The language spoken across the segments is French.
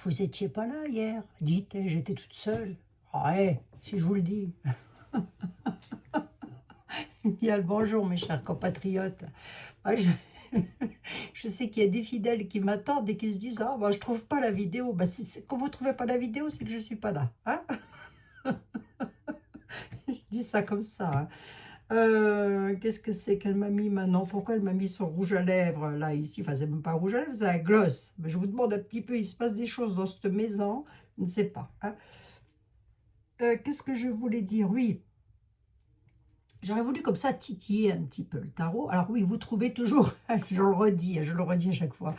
Vous étiez pas là hier, dites, j'étais toute seule. Ouais, si je vous le dis. Il y a le bonjour, mes chers compatriotes. Moi, je sais qu'il y a des fidèles qui m'attendent et qui se disent, ah, bah, je trouve pas la vidéo. Bah, quand vous trouvez pas la vidéo, c'est que je suis pas là. Hein. Je dis ça comme ça. Hein. Qu'est-ce que c'est qu'elle m'a mis maintenant? Pourquoi elle m'a mis son rouge à lèvres, là, ici? Enfin, c'est même pas un rouge à lèvres, c'est un gloss. Mais je vous demande un petit peu, il se passe des choses dans cette maison, je ne sais pas. Hein. Qu'est-ce que je voulais dire? Oui, j'aurais voulu comme ça titiller un petit peu le tarot. Alors oui, vous trouvez toujours, je le redis à chaque fois,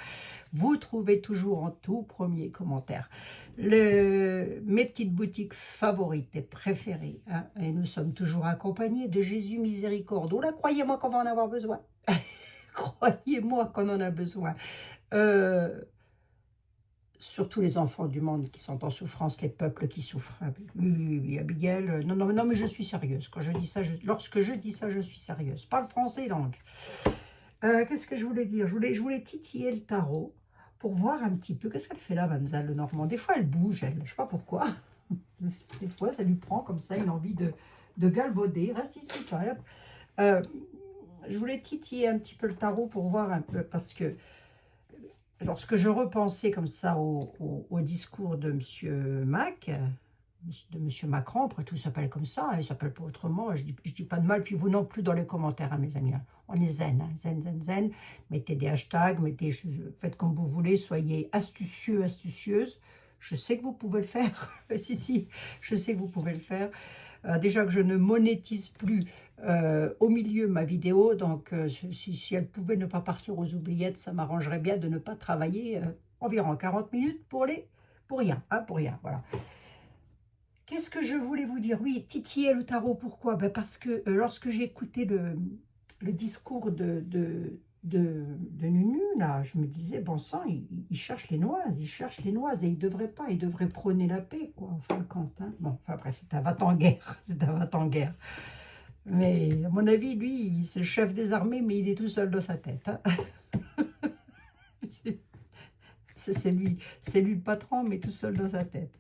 vous trouvez toujours en tout premier commentaire mes petites boutiques favorites et préférées. Hein, et nous sommes toujours accompagnés de Jésus Miséricorde. Oh là, croyez-moi qu'on va en avoir besoin. Croyez-moi qu'on en a besoin. Surtout les enfants du monde qui sont en souffrance, les peuples qui souffrent. Oui, Abigail, non, mais je suis sérieuse. Quand je dis ça, lorsque je dis ça, je suis sérieuse. Parle français, donc. Qu'est-ce que je voulais dire? Je voulais titiller le tarot pour voir un petit peu. Qu'est-ce qu'elle fait là, Mademoiselle Lenormand? Des fois, elle bouge, elle. Je ne sais pas pourquoi. Des fois, ça lui prend comme ça une envie de galvauder. Reste ici, quand même. Je voulais titiller un petit peu le tarot pour voir un peu, parce que lorsque je repensais comme ça au discours de M. Mac, de M. Macron, après tout s'appelle comme ça, il ne s'appelle pas autrement, je dis pas de mal, puis vous non plus dans les commentaires, hein, mes amis. Hein. On est zen, hein, zen, mettez des hashtags, faites comme vous voulez, soyez astucieux, astucieuse. Je sais que vous pouvez le faire, si, je sais que vous pouvez le faire. Déjà que je ne monétise plus au milieu ma vidéo, donc si elle pouvait ne pas partir aux oubliettes, ça m'arrangerait bien de ne pas travailler environ 40 minutes pour rien, hein, pour rien, voilà. Qu'est-ce que je voulais vous dire? Oui, titiller le tarot, pourquoi? Ben parce que lorsque j'ai écouté le discours de Nunu, là, je me disais, bon sang, il cherche les noises, et il devrait pas, il devrait prôner la paix, quoi, en fin de compte. Hein. Bon, enfin bref, c'est un va-t-en-guerre, c'est un va-t-en-guerre. Mais à mon avis, lui, c'est le chef des armées, mais il est tout seul dans sa tête. Hein. C'est lui le patron, mais tout seul dans sa tête.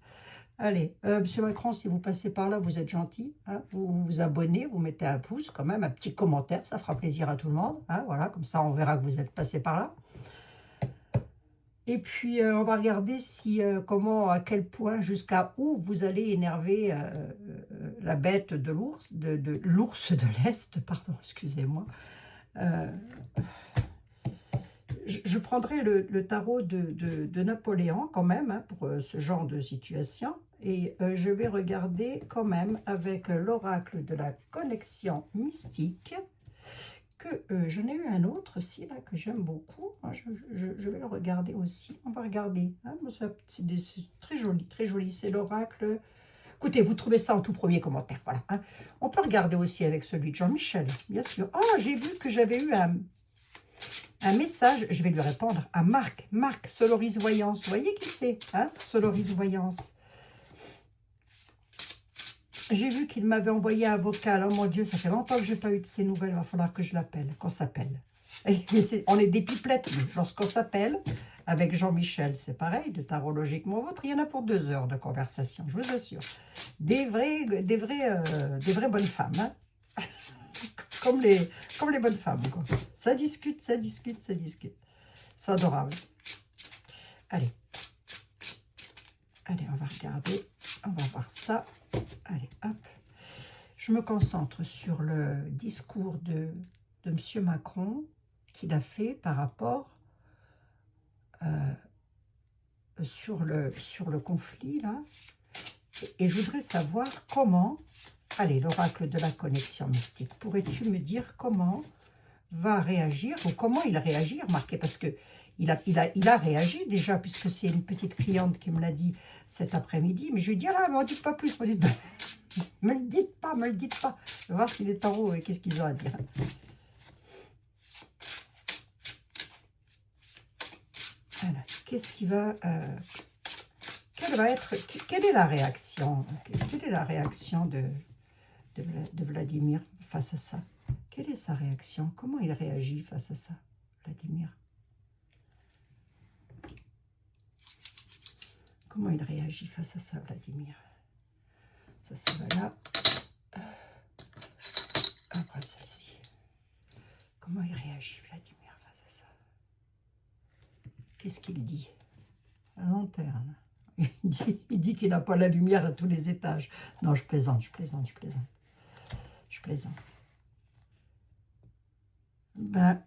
Allez, Monsieur Macron, si vous passez par là, vous êtes gentil. Hein, vous vous abonnez, vous mettez un pouce quand même, un petit commentaire, ça fera plaisir à tout le monde. Hein, voilà, comme ça, on verra que vous êtes passé par là. Et puis, on va regarder comment, à quel point, jusqu'à où vous allez énerver la bête de l'ours, l'ours de l'Est, pardon, excusez-moi. Je prendrai le tarot de Napoléon quand même, hein, pour ce genre de situation. Et je vais regarder quand même avec l'oracle de la connexion mystique, que j'en ai eu un autre aussi, là, que j'aime beaucoup. Je vais le regarder aussi. On va regarder. Hein, c'est très joli, très joli. C'est l'oracle. Écoutez, vous trouvez ça en tout premier commentaire. Voilà. Hein. On peut regarder aussi avec celui de Jean-Michel, bien sûr. Ah, j'ai vu que j'avais eu un message, je vais lui répondre à Marc, Soloris Voyance. Vous voyez qui c'est, hein, Soloris Voyance. J'ai vu qu'il m'avait envoyé un vocal. Oh mon Dieu, ça fait longtemps que je n'ai pas eu de ces nouvelles. Il va falloir que je l'appelle, qu'on s'appelle. On est des pipelettes, nous. Lorsqu'on s'appelle, avec Jean-Michel, c'est pareil, de Tarologiquement Vôtre, il y en a pour 2 heures de conversation, je vous assure. Des vraies bonnes femmes, hein. Comme les bonnes femmes, quoi. Ça discute. C'est adorable. Allez, on va regarder. On va voir ça. Allez, hop. Je me concentre sur le discours de M. Macron qu'il a fait par rapport sur le conflit, là. Et je voudrais savoir comment... Allez, l'oracle de la connexion mystique. Pourrais-tu me dire comment va réagir, ou comment il réagit, remarquez, parce que il a réagi déjà, puisque c'est une petite cliente qui me l'a dit cet après-midi, mais je lui ai dit, ah, ne m'en dites pas plus, me le dites pas, je vais voir si les tarots, qu'est-ce qu'ils ont à dire. Alors, qu'est-ce qui va... quelle est la réaction? Quelle est la réaction de Vladimir face à ça? Quelle est sa réaction? Comment il réagit face à ça, Vladimir? Comment il réagit face à ça, Vladimir? Ça va là. Après celle-ci. Comment il réagit, Vladimir, face à ça? Qu'est-ce qu'il dit? La lanterne. Il dit qu'il n'a pas la lumière à tous les étages. Non, je plaisante, je plaisante, je plaisante. Je plaisante. Ben,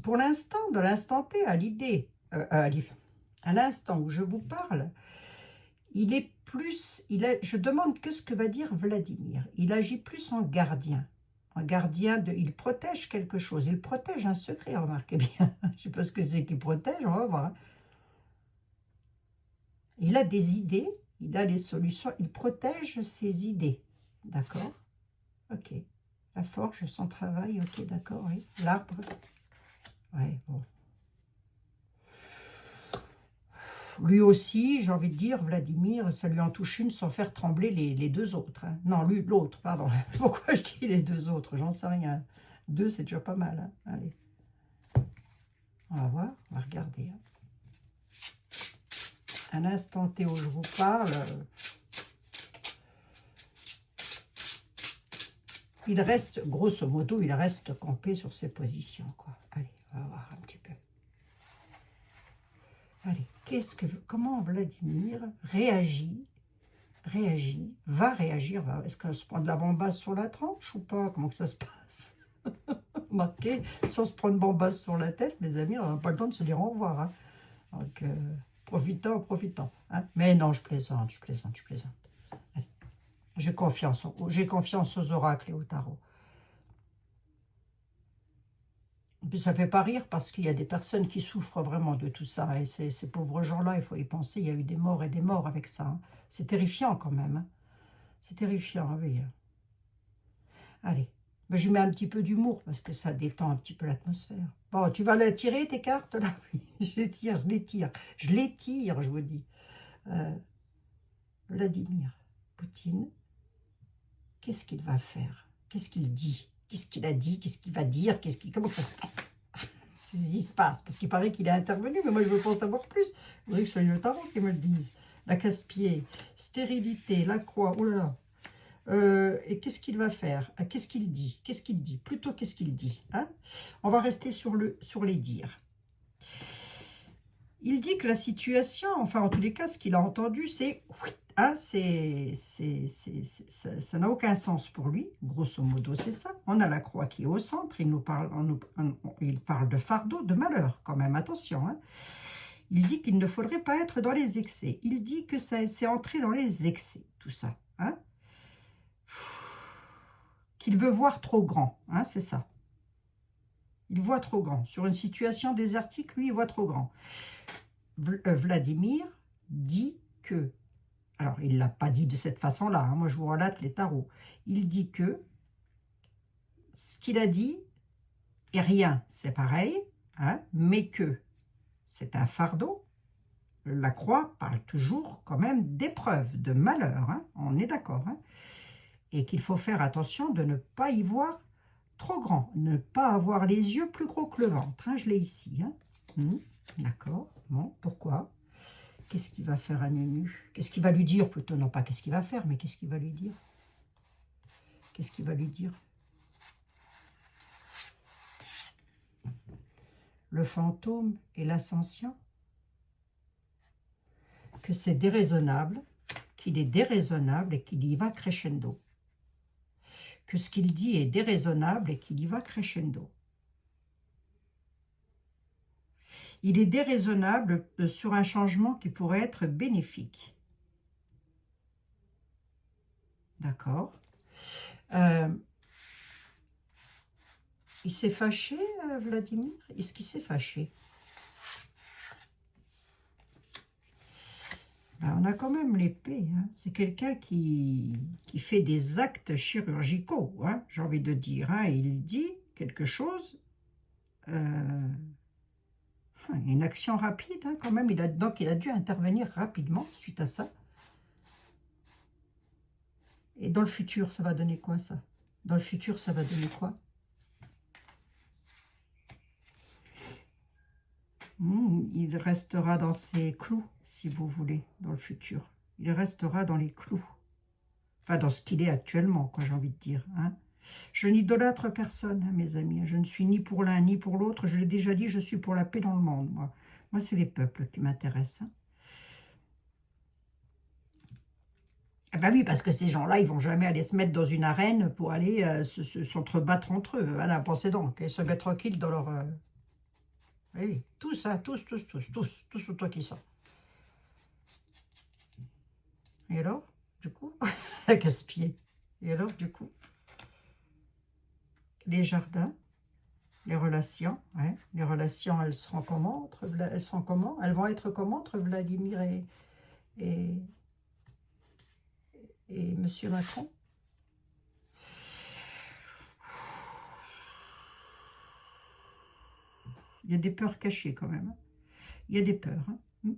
pour l'instant, de l'instant T, à l'instant où je vous parle, il est plus, je demande que ce que va dire Vladimir. Il agit plus en gardien. Un gardien, il protège quelque chose. Il protège un secret, remarquez bien. Je ne sais pas ce que c'est qu'il protège, on va voir. Il a des idées, il a les solutions, il protège ses idées. D'accord? Ok. La forge, son travail, ok, d'accord, oui. L'arbre. Ouais, bon. Lui aussi, j'ai envie de dire, Vladimir, ça lui en touche une sans faire trembler les deux autres. Hein. Non, lui, l'autre, pardon. Pourquoi je dis les deux autres? J'en sais rien. Deux, c'est déjà pas mal. Hein. Allez. On va voir, on va regarder. Hein. À l'instant T où je vous parle, il reste, grosso modo, il reste campé sur ses positions. Quoi. Allez, on va voir un petit peu. Allez, comment Vladimir va réagir? Est-ce qu'on se prend de la bombasse sur la tranche ou pas? Comment que ça se passe? Marqué, si on se prend une bombasse sur la tête, mes amis, on n'a pas le temps de se dire au revoir. Hein. Donc, profitons. Hein. Mais non, je plaisante. Allez. J'ai confiance aux oracles et au tarot. Et puis ça ne fait pas rire parce qu'il y a des personnes qui souffrent vraiment de tout ça. Et ces pauvres gens-là, il faut y penser, il y a eu des morts et des morts avec ça. Hein. C'est terrifiant quand même. Hein. C'est terrifiant, oui. Allez, ben, je mets un petit peu d'humour parce que ça détend un petit peu l'atmosphère. Bon, tu vas la tirer tes cartes là? Oui, je les tire, je vous dis. Vladimir Poutine, qu'est-ce qu'il va faire? Qu'est-ce qu'il dit? Qu'est-ce qu'il a dit? Qu'est-ce qu'il va dire? Comment ça se passe? Qu'est-ce qui se passe? Parce qu'il paraît qu'il est intervenu, mais moi je veux pas en savoir plus. Je voudrais que ce soit le tarot qui me le dise. La casse-pied, stérilité, la croix, oh là là. Et qu'est-ce qu'il va faire? Qu'est-ce qu'il dit? Plutôt, qu'est-ce qu'il dit? Hein? On va rester sur les dires. Il dit que la situation, enfin en tous les cas, ce qu'il a entendu, c'est... Hein, ça n'a aucun sens pour lui, grosso modo, c'est ça. On a la croix qui est au centre, il parle de fardeau, de malheur, quand même, attention. Hein. Il dit qu'il ne faudrait pas être dans les excès. Il dit que c'est entré dans les excès, tout ça. Hein. Qu'il veut voir trop grand, hein, c'est ça. Il voit trop grand. Sur une situation désertique, lui, il voit trop grand. Vladimir dit que, alors il ne l'a pas dit de cette façon-là, hein, moi je vous relate les tarots, il dit que ce qu'il a dit est rien, c'est pareil, hein, mais que c'est un fardeau. La croix parle toujours quand même d'épreuve, de malheur, hein, on est d'accord, hein, et qu'il faut faire attention de ne pas y voir trop grand, ne pas avoir les yeux plus gros que le ventre, hein, je l'ai ici, hein. D'accord, bon, pourquoi? Qu'est-ce qu'il va faire à Nunu? Qu'est-ce qu'il va lui dire plutôt? Non pas qu'est-ce qu'il va faire, mais qu'est-ce qu'il va lui dire? Qu'est-ce qu'il va lui dire? Le fantôme et l'ascension? Que c'est déraisonnable, qu'il est déraisonnable et qu'il y va crescendo. Que ce qu'il dit est déraisonnable et qu'il y va crescendo. Il est déraisonnable sur un changement qui pourrait être bénéfique. D'accord. Il s'est fâché, Vladimir? Est-ce qu'il s'est fâché? Ben, on a quand même l'épée. Hein. C'est quelqu'un qui fait des actes chirurgicaux, hein, j'ai envie de dire. Hein. Il dit quelque chose... une action rapide, hein, quand même. Donc, il a dû intervenir rapidement suite à ça. Et dans le futur, ça va donner quoi, ça? Dans le futur, ça va donner quoi? Il restera dans ses clous, si vous voulez, dans le futur. Il restera dans les clous. Enfin, dans ce qu'il est actuellement, quoi, j'ai envie de dire. Hein. Je n'idolâtre personne, hein, mes amis. Je ne suis ni pour l'un ni pour l'autre. Je l'ai déjà dit, je suis pour la paix dans le monde, moi. Moi, c'est les peuples qui m'intéressent. Hein. Ah ben oui, parce que ces gens-là, ils vont jamais aller se mettre dans une arène pour aller s'entrebattre entre eux. Voilà, pensez donc. Et se mettre tranquille dans leur... Oui, tous, hein, tous autant qu'ils sont. Et alors, du coup, à gaspiller. Et alors, du coup, les jardins, les relations, ouais, les relations, elles seront comment elles seront comment? Elles vont être comment entre Vladimir et, et Monsieur Macron? Il y a des peurs cachées quand même. Hein. Il y a des peurs. Hein.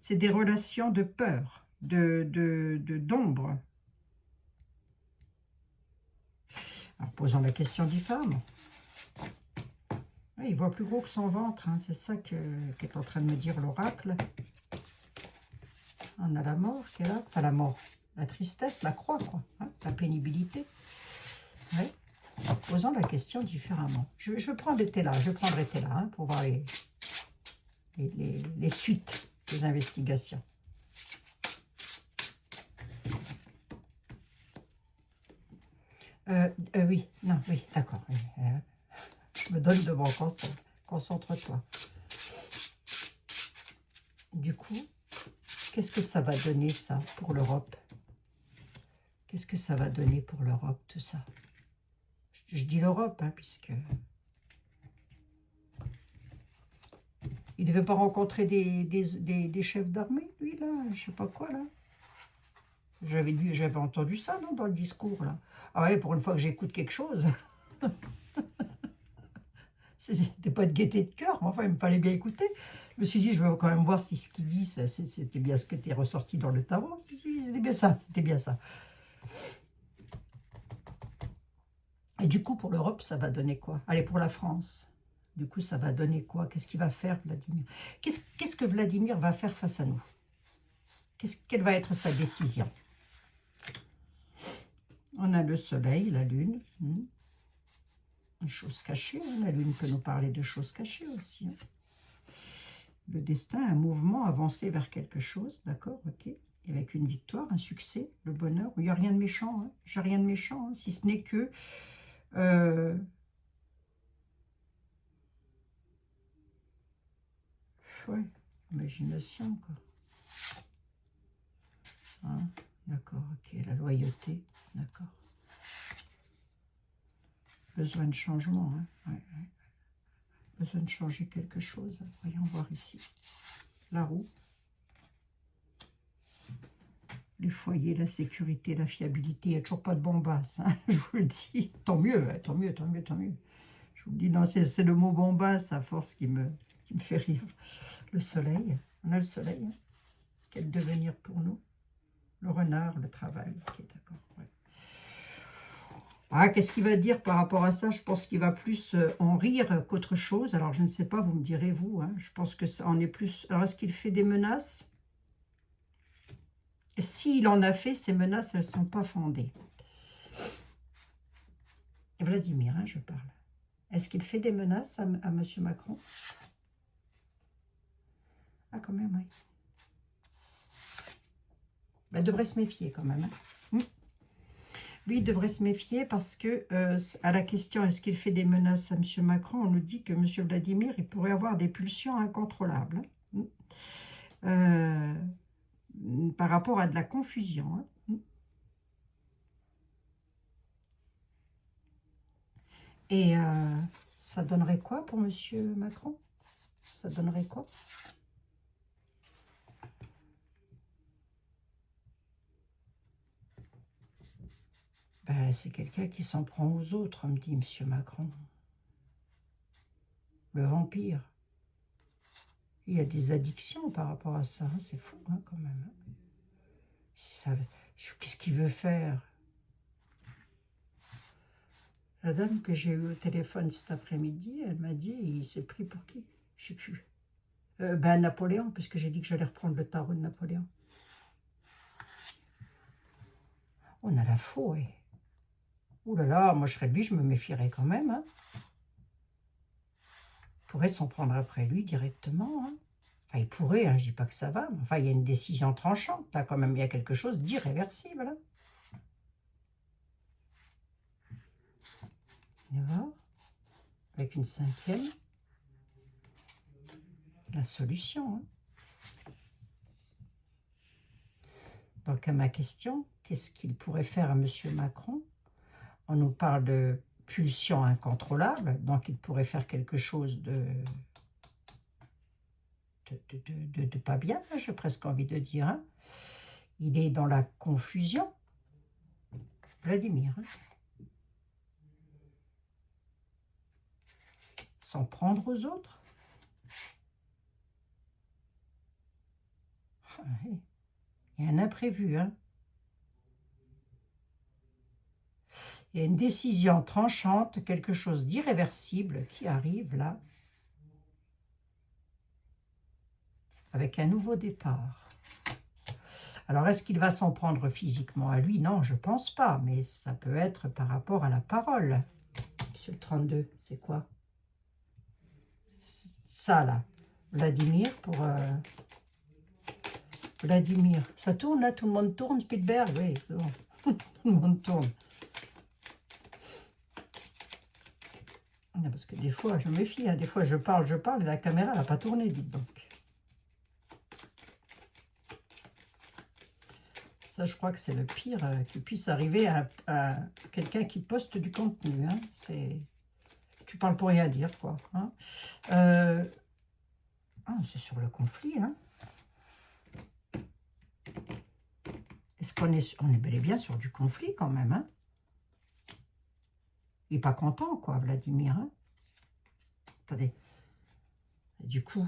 C'est des relations de peur, d'ombre. Alors, posons la question différemment. Oui, il voit plus gros que son ventre, hein. C'est ça qu'est en train de me dire l'oracle. On a la mort qui est là, enfin la mort, la tristesse, la croix, quoi, hein, la pénibilité. Ouais. En posant la question différemment. Je prendrai Théla, hein, pour voir les suites des investigations. Oui, non, oui, d'accord. Oui, je me donne de bon conseil. Concentre-toi. Du coup, qu'est-ce que ça va donner, ça, pour l'Europe? Qu'est-ce que ça va donner pour l'Europe, tout ça? Je dis l'Europe, hein, puisque... Il ne devait pas rencontrer des chefs d'armée, lui, là, je sais pas quoi, là. J'avais entendu ça, non, dans le discours, là. Ah ouais, pour une fois que j'écoute quelque chose. C'était pas de gaieté de cœur, mais enfin, il me fallait bien écouter. Je me suis dit, je vais quand même voir si ce qu'il dit, c'était bien ce qui était ressorti dans le tarot. Si, c'était bien ça, c'était bien ça. Et du coup, pour l'Europe, ça va donner quoi? Allez, pour la France, du coup, ça va donner quoi? Qu'est-ce qu'il va faire, Vladimir? Qu'est-ce que Vladimir va faire face à nous? Quelle va être sa décision? On a le soleil, la lune. Une chose cachée, hein. La lune peut nous parler de choses cachées aussi. Hein. Le destin, un mouvement avancé vers quelque chose, d'accord, ok. Et avec une victoire, un succès, le bonheur. Il n'y a rien de méchant, hein. J'ai rien de méchant, hein, si ce n'est que... ouais, imagination, quoi. Hein, d'accord, ok, la loyauté, d'accord. Besoin de changement, hein, ouais, ouais. Besoin de changer quelque chose. Voyons voir ici. La roue. Les foyers, la sécurité, la fiabilité. Il n'y a toujours pas de bombasse, hein, je vous le dis. Tant mieux, tant mieux, tant mieux, tant mieux. Je vous le dis, non, c'est le mot bombasse à force qui me fait rire. Le soleil, on a le soleil. Hein. Quel devenir pour nous? Le renard, le travail. Ok, d'accord. Ouais. Ah, qu'est-ce qu'il va dire par rapport à ça? Je pense qu'il va plus en rire qu'autre chose. Alors, je ne sais pas, vous me direz, vous. Hein. Je pense que ça en est plus... Alors, est-ce qu'il fait des menaces? S'il en a fait, ces menaces, elles ne sont pas fondées. Vladimir, hein, je parle. Est-ce qu'il fait des menaces à M. Macron? Ah, quand même, oui. Ben, il devrait se méfier, quand même. Hein. Lui, il devrait se méfier parce que, à la question, est-ce qu'il fait des menaces à M. Macron, on nous dit que M. Vladimir, il pourrait avoir des pulsions incontrôlables. Hein. Par rapport à de la confusion. Hein. Et ça donnerait quoi pour M. Macron? Ça donnerait quoi? Ben, c'est quelqu'un qui s'en prend aux autres, me dit M. Macron. Le vampire. Il y a des addictions par rapport à ça. Hein. C'est fou, hein, quand même. Qu'est-ce qu'il veut faire? La dame que j'ai eue au téléphone cet après-midi, elle m'a dit, il s'est pris pour qui? Je ne sais plus. Ben Napoléon, puisque j'ai dit que j'allais reprendre le tarot de Napoléon. On a la faux, et... Ouh là là, moi je serais lui, je me méfierais quand même. Hein. Il pourrait s'en prendre après lui directement. Hein. Enfin, il pourrait, hein, je ne dis pas que ça va, mais enfin, il y a une décision tranchante, là quand même, il y a quelque chose d'irréversible. Hein. On va voir, avec une cinquième, la solution. Hein. Donc à ma question, qu'est-ce qu'il pourrait faire à M. Macron? On nous parle de pulsion incontrôlable, donc il pourrait faire quelque chose de pas bien, j'ai presque envie de dire. Hein. Il est dans la confusion. Vladimir. Hein. S'en prendre aux autres. Ah, oui. Il y a un imprévu. Hein. Il y a une décision tranchante, quelque chose d'irréversible qui arrive là, avec un nouveau départ. Alors, est-ce qu'il va s'en prendre physiquement à lui? Non, je ne pense pas, mais ça peut être par rapport à la parole. Monsieur le 32, c'est quoi? Ça, là. Vladimir pour... Vladimir. Ça tourne, là? Tout le monde tourne, Spielberg? Oui, c'est bon. Tout le monde tourne. Non, parce que des fois, je me méfie. Hein. Des fois, je parle, et la caméra n'a pas tourné, dites donc. Ça, je crois que c'est le pire qui puisse arriver à quelqu'un qui poste du contenu. Hein. Tu parles pour rien dire, quoi. Hein. C'est sur le conflit. Hein. Est-ce qu'on est... On est bel et bien sur du conflit, quand même. Hein. Il n'est pas content, quoi, Vladimir. Hein. Attendez. Et du coup,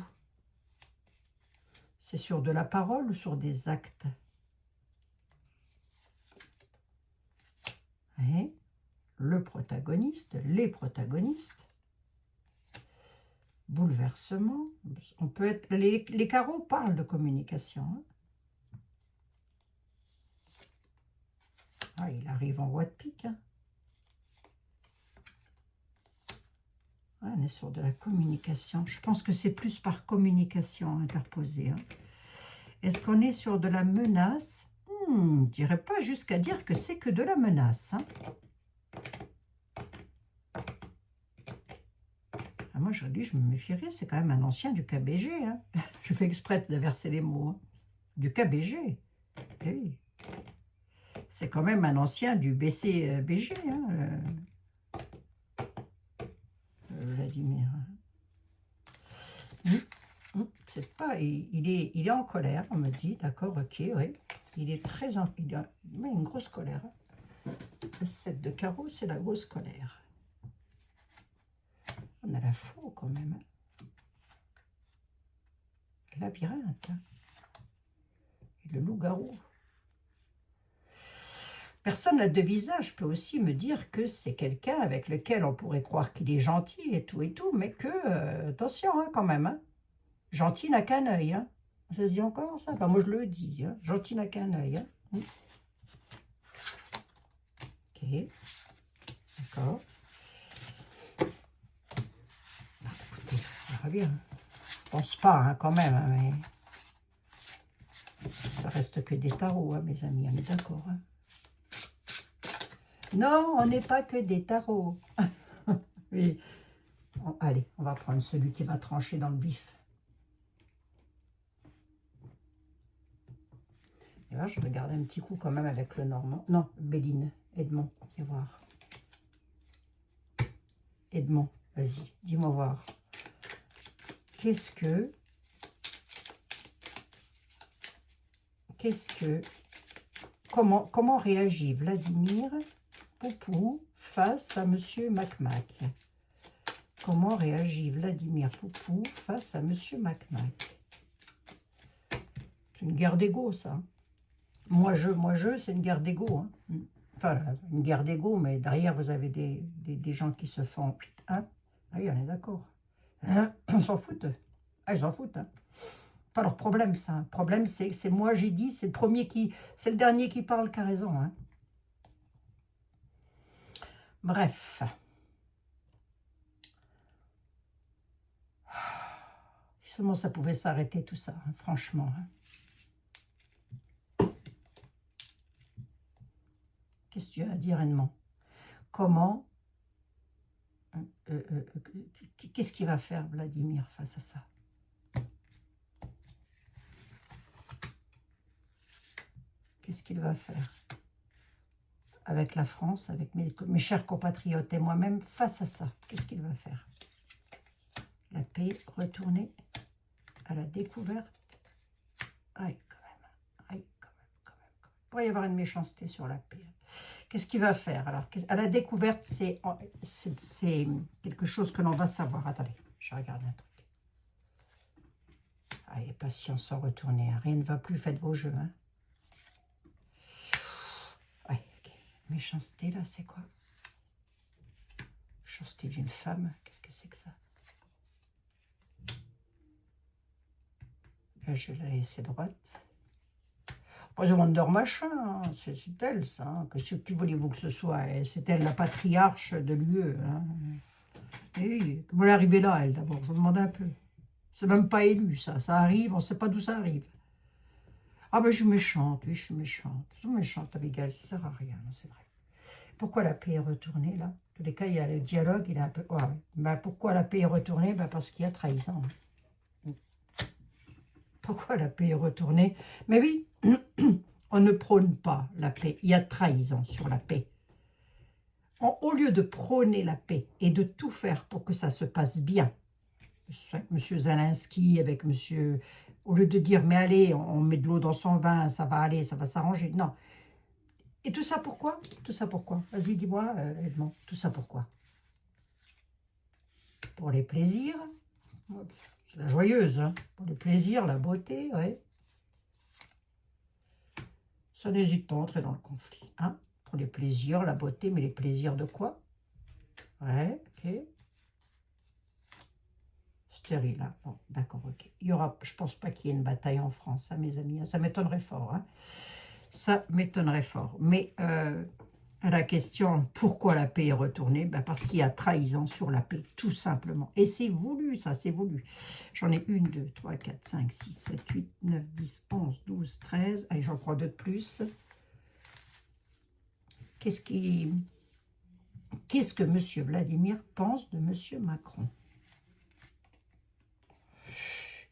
c'est sur de la parole ou sur des actes? Et le protagoniste, les protagonistes, bouleversement, on peut être... Les carreaux parlent de communication. Hein. Ah, il arrive en roi de pique. Hein. Ah, on est sur de la communication. Je pense que c'est plus par communication interposée. Hein. Est-ce qu'on est sur de la menace? Je ne dirais pas jusqu'à dire que c'est que de la menace. Hein. Ah, moi, je dis, je me méfierais. C'est quand même un ancien du KBG. Hein. Je fais exprès d'inverser les mots. Hein. Du KBG. Eh oui. C'est quand même un ancien du BCBG. Hein, Vladimir. C'est pas, il est en colère, on me dit, d'accord, ok, oui. Il est très en... Il a une grosse colère. Le 7 de carreau, c'est la grosse colère. On a la faux quand même. Le labyrinthe. Hein. Et le loup-garou. Personne n'a de visage. Je peux aussi me dire que c'est quelqu'un avec lequel on pourrait croire qu'il est gentil et tout, mais que, attention hein, quand même, hein. Gentil n'a qu'un œil. Hein. Ça se dit encore, ça? Enfin, moi, je le dis. Hein. Gentil n'a qu'un œil. Hein. Ok. D'accord. Écoutez, on verra bien. Je pense pas, hein, quand même. Hein, mais ça reste que des tarots, hein, mes amis. On est d'accord. Hein. Non, on n'est pas que des tarots. Oui. Bon, allez, on va prendre celui qui va trancher dans le bif. Et là, je regarde un petit coup quand même avec le Normand. Non, Béline, Edmond, viens voir. Edmond, vas-y, dis-moi voir. Comment réagit Vladimir Poupou face à Monsieur Macmac? Comment réagit Vladimir Poupou face à Monsieur Macmac? C'est une guerre d'ego, ça. Moi, je, c'est une guerre d'ego. Hein. enfin, une guerre d'ego, mais derrière, vous avez des gens qui se font... Hein? Ah oui, on est d'accord. Hein? On s'en fout. Ah, ils s'en foutent. Hein. Pas leur problème, ça. Le problème, c'est moi, j'ai dit, c'est le premier qui... C'est le dernier qui parle qui a raison. Hein. Bref. Si seulement ça pouvait s'arrêter, tout ça, hein, franchement. Hein. Qu'est-ce que tu as à dire, Edmond? Comment qu'est-ce qu'il va faire, Vladimir, face à ça? Qu'est-ce qu'il va faire avec la France, avec mes chers compatriotes et moi-même, face à ça? Qu'est-ce qu'il va faire? La paix, retourner à la découverte. Aïe, quand même. Aïe, quand même. Il pourrait y avoir une méchanceté sur la paix. Qu'est-ce qu'il va faire? Alors, à la découverte, c'est quelque chose que l'on va savoir. Attendez, je regarde un truc. Allez, patience sans retourner. Rien ne va plus, faites vos jeux. Hein. Ouais, ok. Méchanceté, là, c'est quoi? Méchanceté d'une femme. Qu'est-ce que c'est que ça? Là, je vais la laisser droite. Pas de Wonder Machin, hein. C'est elle, ça. Hein. Qui voulez-vous que ce soit? C'est elle, la patriarche de l'UE. Hein. Et oui, comment elle est arrivée là, elle, d'abord? Je me demande un peu. C'est même pas élu, ça. Ça arrive, on ne sait pas d'où ça arrive. Ah ben, je suis méchante, oui, je suis méchante. Je suis méchante, Abigail, ça sert à rien, c'est vrai. Pourquoi la paix est retournée, là? En tous les cas, il y a le dialogue, il est un peu... Ouais. Ben, pourquoi la paix est retournée? Ben, parce qu'il y a trahison. Pourquoi la paix est retournée? Mais oui, on ne prône pas la paix. Il y a trahison sur la paix. Au lieu de prôner la paix et de tout faire pour que ça se passe bien, avec M. Zelensky, avec M. Au lieu de dire, mais allez, on met de l'eau dans son vin, ça va aller, ça va s'arranger. Non. Et tout ça pourquoi? Tout ça pourquoi? Vas-y, dis-moi, Edmond, tout ça pourquoi? Pour les plaisirs. C'est la joyeuse, hein. Pour les plaisirs, la beauté, ouais. Ça n'hésite pas à entrer dans le conflit. Hein? Pour les plaisirs, la beauté, mais les plaisirs de quoi? Ouais, ok. Stérile, hein. Bon, d'accord, ok. Il y aura, je pense pas qu'il y ait une bataille en France, hein, mes amis. Ça m'étonnerait fort. Hein. Ça m'étonnerait fort. Mais à la question, pourquoi la paix est retournée? Ben parce qu'il y a trahison sur la paix, tout simplement. Et c'est voulu, ça, c'est voulu. J'en ai 1, 2, 3, 4, 5, 6, 7, 8, 9, 10, 11, 12, 13. Allez, j'en prends 2 de plus. Qu'est-ce que M. Vladimir pense de M. Macron?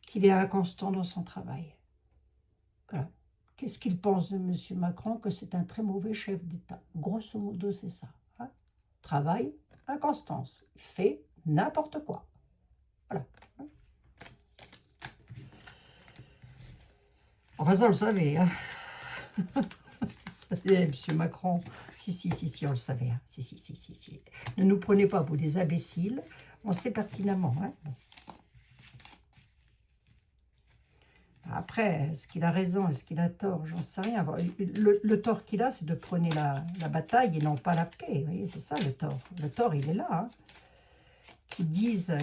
Qu'il est inconstant dans son travail. Voilà. Qu'est-ce qu'il pense de M. Macron? Que c'est un très mauvais chef d'État. Grosso modo, c'est ça. Hein? Travail, inconstance. Il fait n'importe quoi. Voilà. Enfin, ça, vous le savez. Hein? M. Macron, si, on le savait. Hein? Si. Ne nous prenez pas pour des imbéciles. On sait pertinemment. Hein? Bon. Après, est-ce qu'il a raison, est-ce qu'il a tort? J'en sais rien. Le tort qu'il a, c'est de prôner la bataille et non pas la paix. Vous voyez, c'est ça le tort. Le tort, il est là. Hein. Qu'ils disent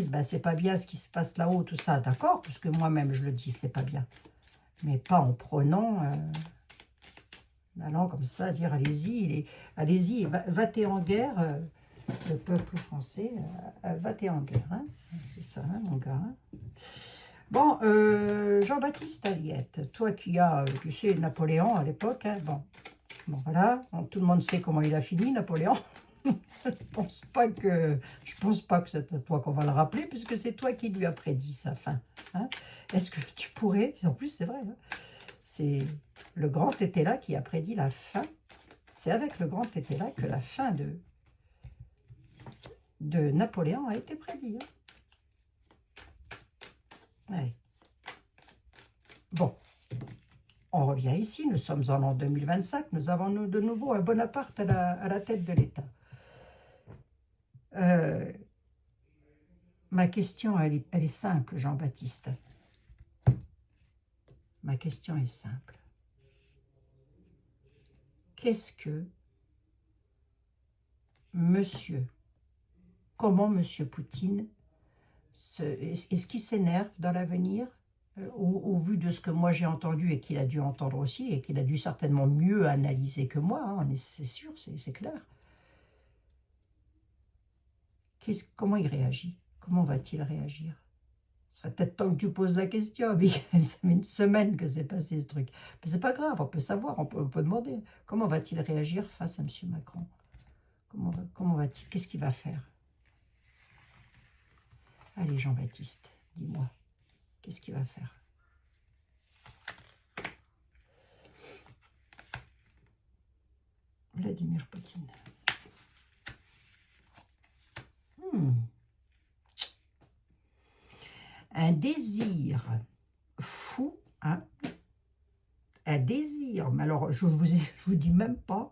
ben, c'est pas bien ce qui se passe là-haut, tout ça. D'accord, parce que moi-même, je le dis, c'est pas bien. Mais pas en prenant, en allant comme ça, dire allez-y, va-t'en en guerre, le peuple français, va-t'en en guerre. Hein. C'est ça, hein, mon gars. Hein. Bon, Jean-Baptiste Aliette, toi qui as, tu sais, Napoléon à l'époque, hein, bon, voilà, tout le monde sait comment il a fini, Napoléon. Je pense pas que c'est à toi qu'on va le rappeler, puisque c'est toi qui lui as prédit sa fin. Hein. Est-ce que tu pourrais, en plus c'est vrai, hein, c'est le grand Tétela qui a prédit la fin, c'est avec le grand Tétela que la fin de Napoléon a été prédite. Hein. Allez. Bon, on revient ici, nous sommes en l'an 2025, nous avons de nouveau un Bonaparte à la tête de l'État. Ma question, elle est simple, Jean-Baptiste. Ma question est simple. Qu'est-ce que monsieur, comment monsieur Poutine, est-ce qu'il s'énerve dans l'avenir au vu de ce que moi j'ai entendu et qu'il a dû entendre aussi, et qu'il a dû certainement mieux analyser que moi, hein, c'est sûr, c'est clair. Comment il réagit? Comment va-t-il réagir? Ce serait peut-être temps que tu poses la question, Miguel. Ça fait une semaine que c'est passé ce truc. Mais c'est pas grave, on peut savoir, on peut demander. Comment va-t-il réagir face à M. Macron? Comment va-t-il? Qu'est-ce qu'il va faire? Allez, Jean-Baptiste, dis-moi, qu'est-ce qu'il va faire? Vladimir Poutine. Un désir fou, hein? Un désir, mais alors je vous dis même pas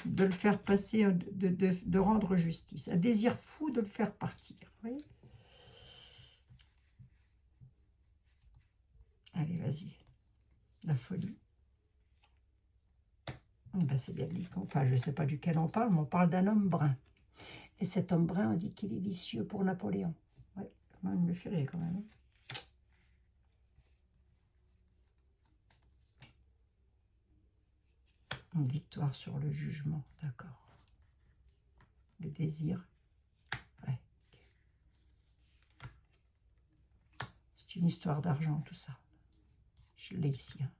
de le faire passer, de rendre justice. Un désir fou de le faire partir. Oui. Allez, vas-y. La folie. Ben, c'est bien de lui. Enfin, je ne sais pas duquel on parle, mais on parle d'un homme brun. Et cet homme brun, on dit qu'il est vicieux pour Napoléon. Ouais, il me fait rire quand même. Une victoire sur le jugement, d'accord. Le désir. Ouais. C'est une histoire d'argent, tout ça. Je l'ai ici. Hein.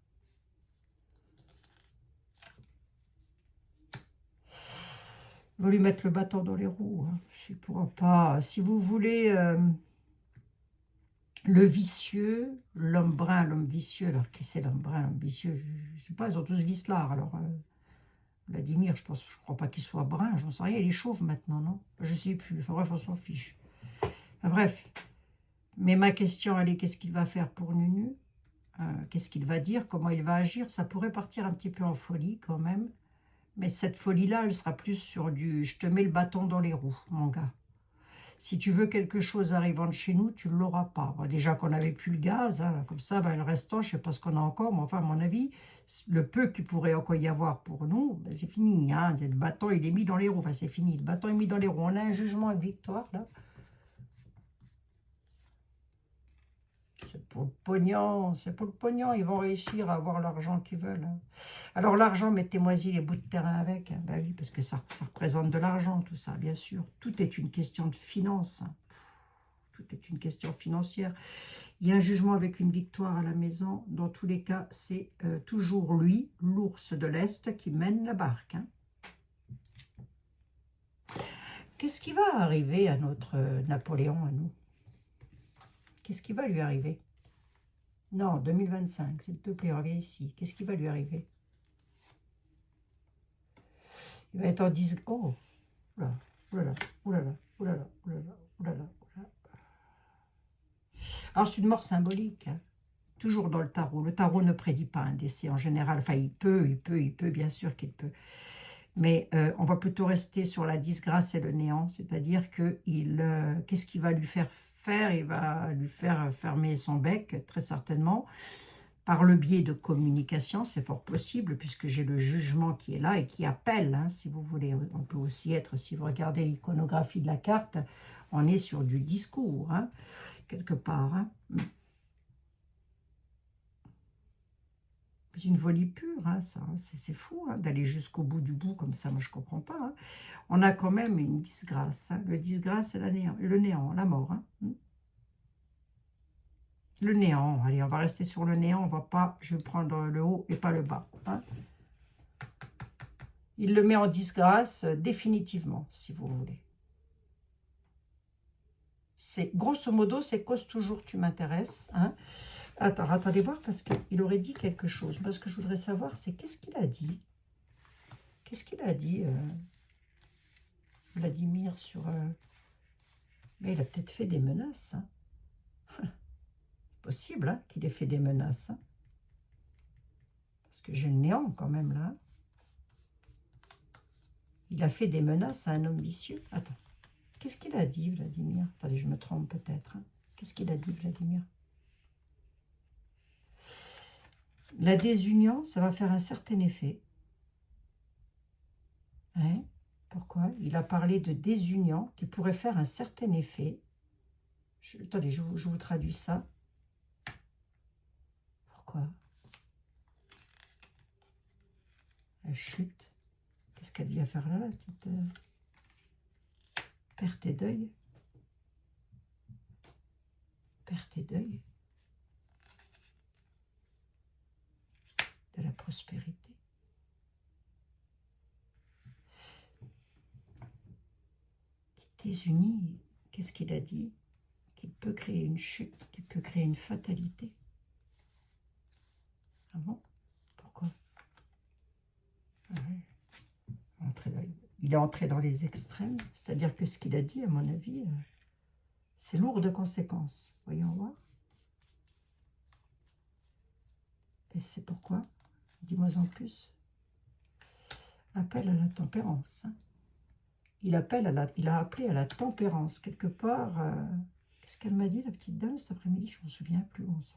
Il va lui mettre le bâton dans les roues. Hein. Je ne pourrai pas. Si vous voulez, le vicieux, l'homme brun, l'homme vicieux. Alors, qui c'est l'homme brun, l'homme vicieux? Je ne sais pas, ils ont tous vicelards. Alors, Vladimir, je crois pas qu'il soit brun. J'en sais rien. Il est chauve maintenant, non? Je ne sais plus. Enfin bref, on s'en fiche. Enfin, bref. Mais ma question, elle est, qu'est-ce qu'il va faire pour Nunu? Qu'est-ce qu'il va dire? Comment il va agir? Ça pourrait partir un petit peu en folie, quand même. Mais cette folie-là, elle sera plus sur du « je te mets le bâton dans les roues, mon gars ». Si tu veux quelque chose arrivant de chez nous, tu ne l'auras pas. Bon, déjà qu'on n'avait plus le gaz, hein, comme ça, ben, le restant, je ne sais pas ce qu'on a encore, mais enfin, à mon avis, le peu qu'il pourrait encore y avoir pour nous, ben, c'est fini. Hein. Le bâton, il est mis dans les roues. Enfin, c'est fini. Le bâton est mis dans les roues. On a un jugement et victoire, là. C'est pour le pognon, c'est pour le pognon. Ils vont réussir à avoir l'argent qu'ils veulent. Hein. Alors l'argent, mettez-moi-y les bouts de terrain avec. Hein. Ben oui, parce que ça représente de l'argent, tout ça, bien sûr. Tout est une question de finance. Hein. Tout est une question financière. Il y a un jugement avec une victoire à la maison. Dans tous les cas, c'est toujours lui, l'ours de l'Est, qui mène la barque. Hein. Qu'est-ce qui va arriver à notre Napoléon, à nous? Qu'est-ce qui va lui arriver? Non, 2025, s'il te plaît, reviens ici. Qu'est-ce qui va lui arriver? Il va être en 10... Oh, oulala, oulala, oulala, oulala, oulala, oulala. Alors, c'est une mort symbolique, hein. Toujours dans le tarot. Le tarot ne prédit pas un décès en général. Enfin, il peut, bien sûr qu'il peut. Mais on va plutôt rester sur la disgrâce et le néant. C'est-à-dire que qu'est-ce qu'il va lui faire faire? Il va lui faire fermer son bec, très certainement. Par le biais de communication, c'est fort possible, puisque j'ai le jugement qui est là et qui appelle, hein, si vous voulez. On peut aussi être, si vous regardez l'iconographie de la carte, on est sur du discours, hein, quelque part. Hein. C'est une folie pure, hein, ça. C'est fou hein, d'aller jusqu'au bout du bout comme ça. Moi, je ne comprends pas. Hein. On a quand même une disgrâce. Hein. Le disgrâce, c'est le néant, la mort. Hein. Le néant. Allez, on va rester sur le néant. On va pas. Je vais prendre le haut et pas le bas. Hein. Il le met en disgrâce définitivement, si vous voulez. C'est grosso modo, c'est cause toujours tu m'intéresses. Hein. Attends, attendez voir parce qu'il aurait dit quelque chose. Moi, ce que je voudrais savoir, c'est qu'est-ce qu'il a dit. Qu'est-ce qu'il a dit, Vladimir, sur... Mais il a peut-être fait des menaces. Hein. Possible hein, qu'il ait fait des menaces. Hein. Parce que j'ai le néant quand même là. Il a fait des menaces à un homme vicieux. Attends. Qu'est-ce qu'il a dit, Vladimir? Attendez, je me trompe peut-être. Hein. Qu'est-ce qu'il a dit, Vladimir? La désunion, ça va faire un certain effet. Hein? Pourquoi? Il a parlé de désunion qui pourrait faire un certain effet. Attendez, je vous traduis ça. Pourquoi? La chute. Qu'est-ce qu'elle vient faire là, la petite perte et deuil? Perte et deuil. De la prospérité. Désuni, qu'est-ce qu'il a dit? Qu'il peut créer une chute, qu'il peut créer une fatalité. Ah bon? Pourquoi? Ah ouais. Il est entré dans les extrêmes, c'est-à-dire que ce qu'il a dit, à mon avis, c'est lourd de conséquences. Voyons voir. Et c'est pourquoi? Dis-moi en plus. Appel à la tempérance. Hein. Il a appelé à la tempérance. Quelque part, qu'est-ce qu'elle m'a dit, la petite dame, cet après-midi? Je ne me souviens plus où ça.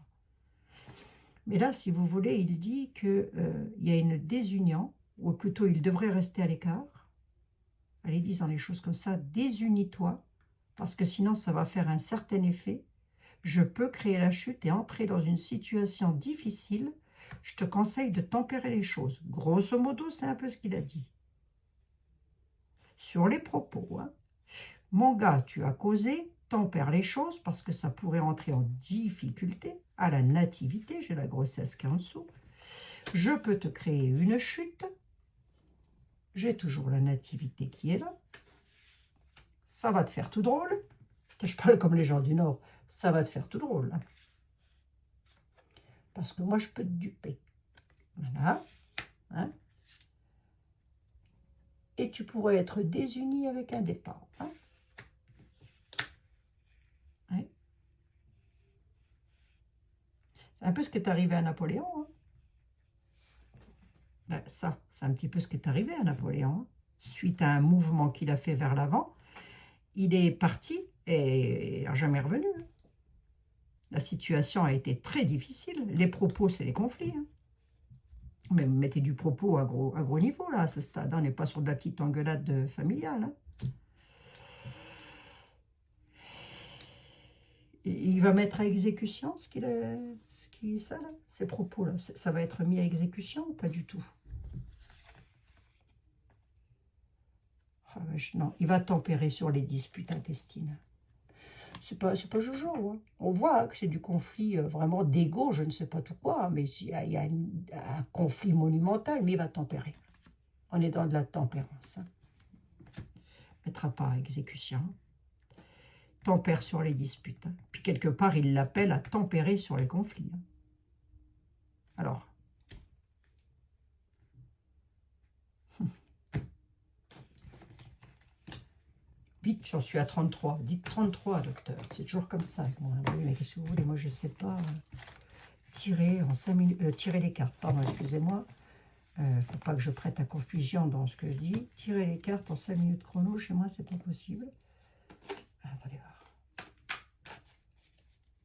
Mais là, si vous voulez, il dit qu'il y a une désunion, ou plutôt il devrait rester à l'écart. Allez, disant les choses comme ça, désunis-toi, parce que sinon ça va faire un certain effet. Je peux créer la chute et entrer dans une situation difficile. Je te conseille de tempérer les choses. Grosso modo, c'est un peu ce qu'il a dit. Sur les propos, hein. Mon gars, tu as causé, tempère les choses parce que ça pourrait entrer en difficulté à la nativité. J'ai la grossesse qui est en dessous. Je peux te créer une chute. J'ai toujours la nativité qui est là. Ça va te faire tout drôle. Je parle comme les gens du Nord. Ça va te faire tout drôle. Hein. Parce que moi, je peux te duper. Voilà. Hein. Et tu pourrais être désuni avec un départ. Hein. Ouais. C'est un peu ce qui est arrivé à Napoléon. Hein. Ben, ça, c'est un petit peu ce qui est arrivé à Napoléon. Hein. Suite à un mouvement qu'il a fait vers l'avant, il est parti et il n'est jamais revenu. Hein. La situation a été très difficile. Les propos, c'est les conflits. Hein. Mais vous mettez du propos à gros niveau, là, à ce stade. On n'est pas sur de la petite engueulade familiale. Hein. Et il va mettre à exécution ces propos-là. Ça va être mis à exécution ou pas du tout? Ah, non, il va tempérer sur les disputes intestines. C'est pas Jojo. Hein. On voit hein, que c'est du conflit vraiment d'ego, je ne sais pas tout quoi, hein, mais il y a un conflit monumental, mais il va tempérer. On est dans de la tempérance. Hein. Mettra pas à exécution. Tempère sur les disputes. Hein. Puis quelque part, il l'appelle à tempérer sur les conflits. Hein. Alors, vite, j'en suis à 33. Dites 33, docteur. C'est toujours comme ça. Moi, oui, mais qu'est-ce que vous voulez? Moi, je ne sais pas tirer en 5 minutes. Tirer les cartes, pardon, excusez-moi. Il ne faut pas que je prête à confusion dans ce que je dis. Tirer les cartes en 5 minutes chrono, chez moi, c'est pas possible. Attendez voir.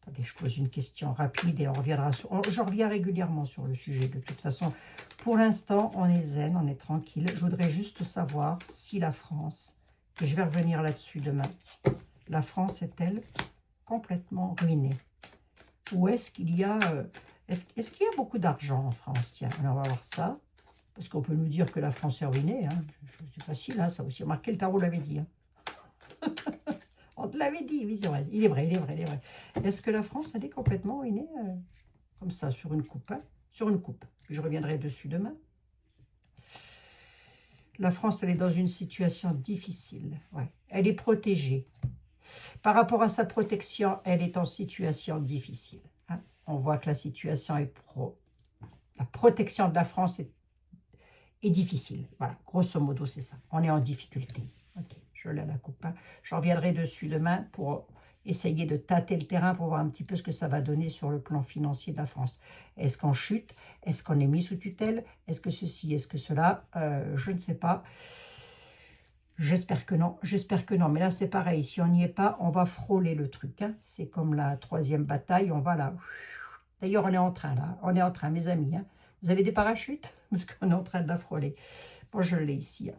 Attendez, je pose une question rapide et on reviendra sur... Je reviens régulièrement sur le sujet. De toute façon, pour l'instant, on est zen, on est tranquille. Je voudrais juste savoir si la France... Et je vais revenir là-dessus demain. La France est-elle complètement ruinée? Ou est-ce qu'il y a... Est-ce qu'il y a beaucoup d'argent en France? Tiens, alors on va voir ça. Parce qu'on peut nous dire que la France est ruinée. Hein. C'est facile, hein, ça aussi. Remarquez, le tarot l'avait dit. Hein. On te l'avait dit, oui, il est vrai. Est-ce que la France, elle est complètement ruinée comme ça, sur une coupe? Hein, sur une coupe. Je reviendrai dessus demain. La France, elle est dans une situation difficile. Ouais. Elle est protégée. Par rapport à sa protection, elle est en situation difficile. Hein. On voit que la situation est La protection de la France est difficile. Voilà, grosso modo, c'est ça. On est en difficulté. Ok, je l'ai à la coupe. Hein. Je reviendrai dessus demain pour essayer de tâter le terrain pour voir un petit peu ce que ça va donner sur le plan financier de la France. Est-ce qu'on chute? Est-ce qu'on est mis sous tutelle? Est-ce que ceci? Est-ce que cela? Je ne sais pas. J'espère que non. Mais là, c'est pareil. Si on n'y est pas, on va frôler le truc. Hein. C'est comme la 3e bataille. On va là. D'ailleurs, on est en train, là. On est en train, mes amis. Hein. Vous avez des parachutes? Parce qu'on est en train de la frôler. Bon, je l'ai ici. Hein.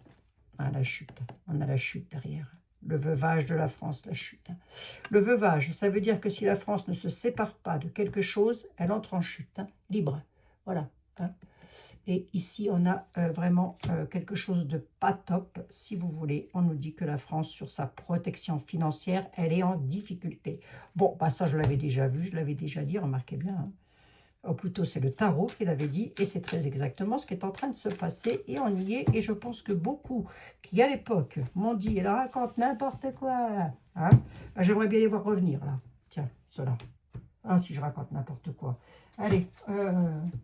Ah, la chute. On a la chute derrière. Le veuvage de la France, la chute. Le veuvage, ça veut dire que si la France ne se sépare pas de quelque chose, elle entre en chute, libre. Voilà. Et ici, on a vraiment quelque chose de pas top, si vous voulez. On nous dit que la France, sur sa protection financière, elle est en difficulté. Bon, bah ça, je l'avais déjà vu, je l'avais déjà dit, remarquez bien. Hein. Ou plutôt, c'est le tarot qui l'avait dit, et c'est très exactement ce qui est en train de se passer, et on y est, et je pense que beaucoup qui, à l'époque, m'ont dit, elle raconte n'importe quoi, hein, bah, j'aimerais bien les voir revenir, là. Tiens, cela. Ah, si je raconte n'importe quoi. Allez,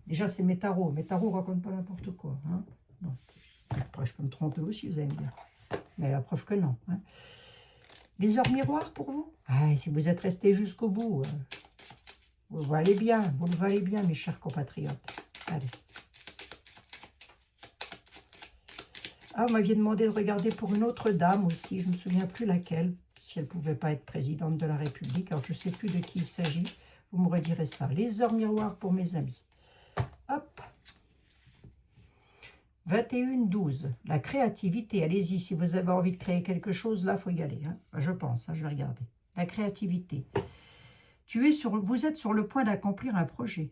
déjà, c'est mes tarots. Mes tarots ne racontent pas n'importe quoi. Hein. Bon. Après, je peux me tromper aussi, vous allez me dire. Mais la preuve que non. Hein. Les heures miroirs pour vous? Ah, si vous êtes restés jusqu'au bout, vous le valez bien, mes chers compatriotes. Allez. Ah, vous m'aviez demandé de regarder pour une autre dame aussi, je ne me souviens plus laquelle, si elle ne pouvait pas être présidente de la République. Alors, je ne sais plus de qui il s'agit. Vous me redirez ça. Les heures miroirs pour mes amis. Hop. 21-12. La créativité. Allez-y, si vous avez envie de créer quelque chose, là, il faut y aller. Hein. Je pense, hein, je vais regarder. La créativité. Vous êtes sur le point d'accomplir un projet.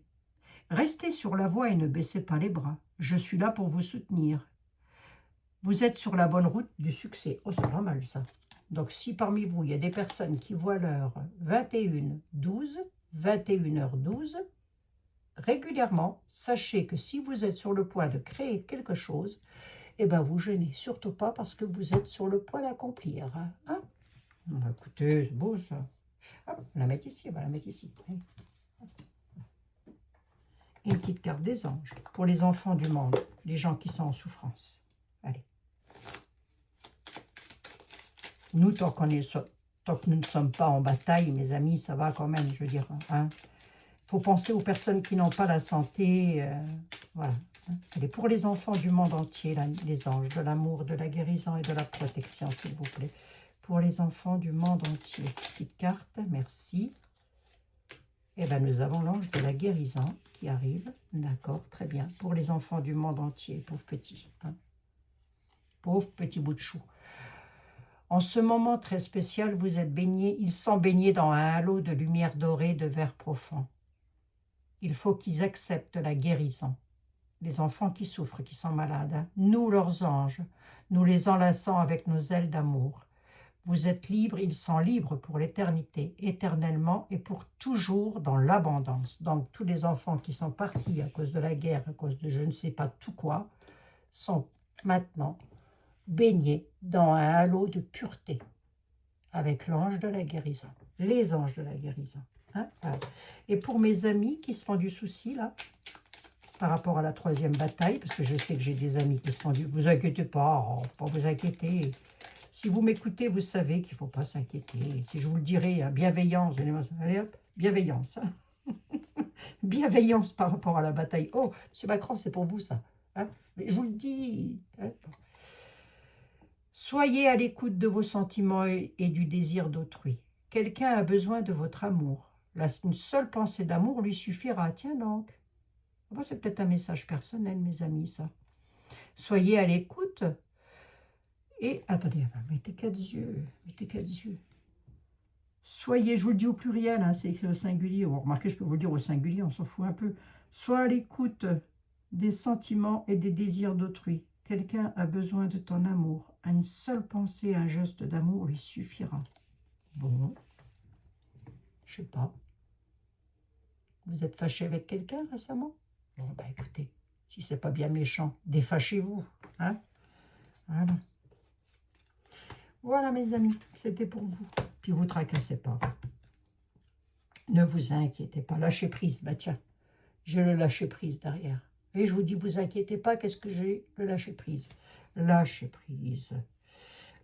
Restez sur la voie et ne baissez pas les bras. Je suis là pour vous soutenir. Vous êtes sur la bonne route du succès. Oh, c'est pas mal, ça. Donc, si parmi vous, il y a des personnes qui voient l'heure 21-12, 21h12, régulièrement, sachez que si vous êtes sur le point de créer quelque chose, eh ben vous gênez surtout pas parce que vous êtes sur le point d'accomplir. Hein? Bah, écoutez, c'est beau ça. Hop, on va la mettre ici, on va la mettre ici. Et une petite carte des anges pour les enfants du monde, les gens qui sont en souffrance. Allez. Nous, tant que nous ne sommes pas en bataille, mes amis, ça va quand même, je veux dire. Hein. Faut penser aux personnes qui n'ont pas la santé. Voilà. Elle est pour les enfants du monde entier, les anges, de l'amour, de la guérison et de la protection, s'il vous plaît. Pour les enfants du monde entier. Petite carte, merci. Et bien, nous avons l'ange de la guérison qui arrive. D'accord, très bien. Pour les enfants du monde entier, pauvre petit. Hein. Pauvre petit bout de chou. En ce moment très spécial, vous êtes baignés, ils sont baignés dans un halo de lumière dorée de vert profond. Il faut qu'ils acceptent la guérison. Les enfants qui souffrent, qui sont malades, hein. Nous, leurs anges, nous les enlaçons avec nos ailes d'amour. Vous êtes libres, ils sont libres pour l'éternité, éternellement et pour toujours dans l'abondance. Donc, tous les enfants qui sont partis à cause de la guerre, à cause de je ne sais pas tout quoi, sont maintenant baignés dans un halo de pureté avec l'ange de la guérison, les anges de la guérison. Hein, voilà. Et pour mes amis qui se font du souci, là, par rapport à la troisième bataille, parce que je sais que j'ai des amis qui se font du... Vous inquiétez pas, oh, faut pas vous inquiéter. Si vous m'écoutez, vous savez qu'il ne faut pas s'inquiéter. Si je vous le dirais, hein, bienveillance, allez hop, bienveillance. Hein. Bienveillance par rapport à la bataille. Oh, M. Macron, c'est pour vous, ça. Hein. Mais je vous le dis. Hein. Soyez à l'écoute de vos sentiments et du désir d'autrui. Quelqu'un a besoin de votre amour. Une seule pensée d'amour lui suffira. Tiens donc. C'est peut-être un message personnel, mes amis, ça. Soyez à l'écoute. Et, attendez, mettez 4 yeux. Mettez 4 yeux. Soyez, je vous le dis au pluriel, hein, c'est écrit au singulier. Bon, remarquez, je peux vous le dire au singulier, on s'en fout un peu. Sois à l'écoute des sentiments et des désirs d'autrui. Quelqu'un a besoin de ton amour. Une seule pensée, un geste d'amour lui suffira. Bon, je sais pas. Vous êtes fâché avec quelqu'un récemment? Bon, bah écoutez, si c'est pas bien méchant, défâchez-vous. Hein? Voilà. Voilà, mes amis, c'était pour vous. Puis vous tracassez pas. Ne vous inquiétez pas. Lâchez prise. Bah tiens, j'ai le lâcher prise derrière. Et je vous dis, vous inquiétez pas, qu'est-ce que j'ai? Le lâcher prise. Lâchez prise.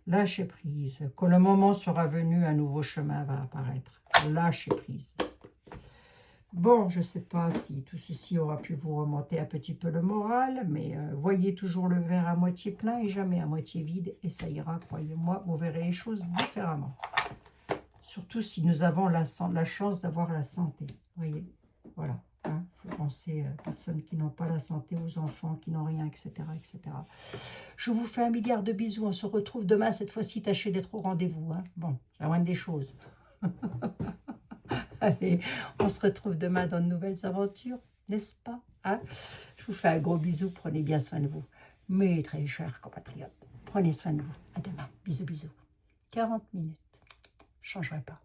Lâchez prise. Quand le moment sera venu, un nouveau chemin va apparaître. Lâchez prise. Bon, je ne sais pas si tout ceci aura pu vous remonter un petit peu le moral, mais voyez toujours le verre à moitié plein et jamais à moitié vide, et ça ira, croyez-moi, vous verrez les choses différemment. Surtout si nous avons la chance d'avoir la santé, voyez, voilà, hein, faut penser. ces personnes qui n'ont pas la santé, aux enfants qui n'ont rien, etc., etc. Je vous fais un milliard de bisous. On se retrouve demain. Cette fois-ci, tâchez d'être au rendez-vous. Hein. Bon, c'est la moindre des choses. Allez, on se retrouve demain dans de nouvelles aventures, n'est-ce pas, hein? Je vous fais un gros bisou. Prenez bien soin de vous. Mes très chers compatriotes, prenez soin de vous. À demain. Bisous, bisous. 40 minutes. Je ne changerai pas.